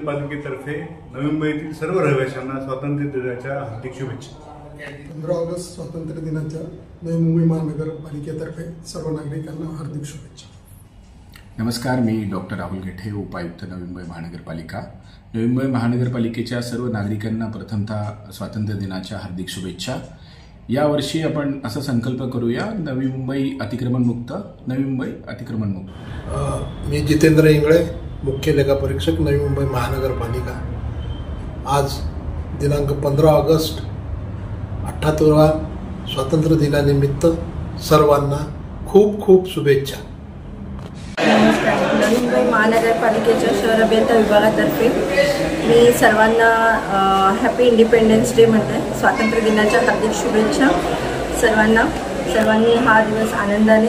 महानगरपालिकेतर्फे नवी मुंबईतील सर्व रहिवाशांना स्वातंत्र्य दिनाच्या हार्दिक शुभेच्छा। 15 ऑगस्ट स्वातंत्र्य दिनाच्या नवी मुंबई महानगरपालिकेतर्फे सर्व नागरिकांना हार्दिक शुभेच्छा। नमस्कार, मी डॉक्टर राहुल गेठे, उपायुक्त नवी मुंबई महानगरपालिका। नवी मुंबई महानगरपालिकेच्या सर्व नागरिकांना प्रथमतः स्वातंत्र्य दिनाच्या हार्दिक शुभेच्छा। यावर्षी आपण असा संकल्प करूया, नवी मुंबई अतिक्रमणमुक्त, नवी मुंबई अतिक्रमणमुक्त। मी जितेंद्र इंगळे, मुख्य लेखापरीक्षक, नवी मुंबई महानगरपालिका। आज दिनांक 15 ऑगस्ट 78व्या स्वातंत्र्य दिनानिमित्त सर्वांना खूप खूप शुभेच्छा। नमस्कार, नवी मुंबई महानगरपालिकेच्या शहर अभियंता विभागातर्फे मी सर्वांना हॅपी इंडिपेंडन्स डे म्हणते, स्वातंत्र्य दिनाच्या हार्दिक शुभेच्छा सर्वांना। सर्वांनी हा दिवस आनंदाने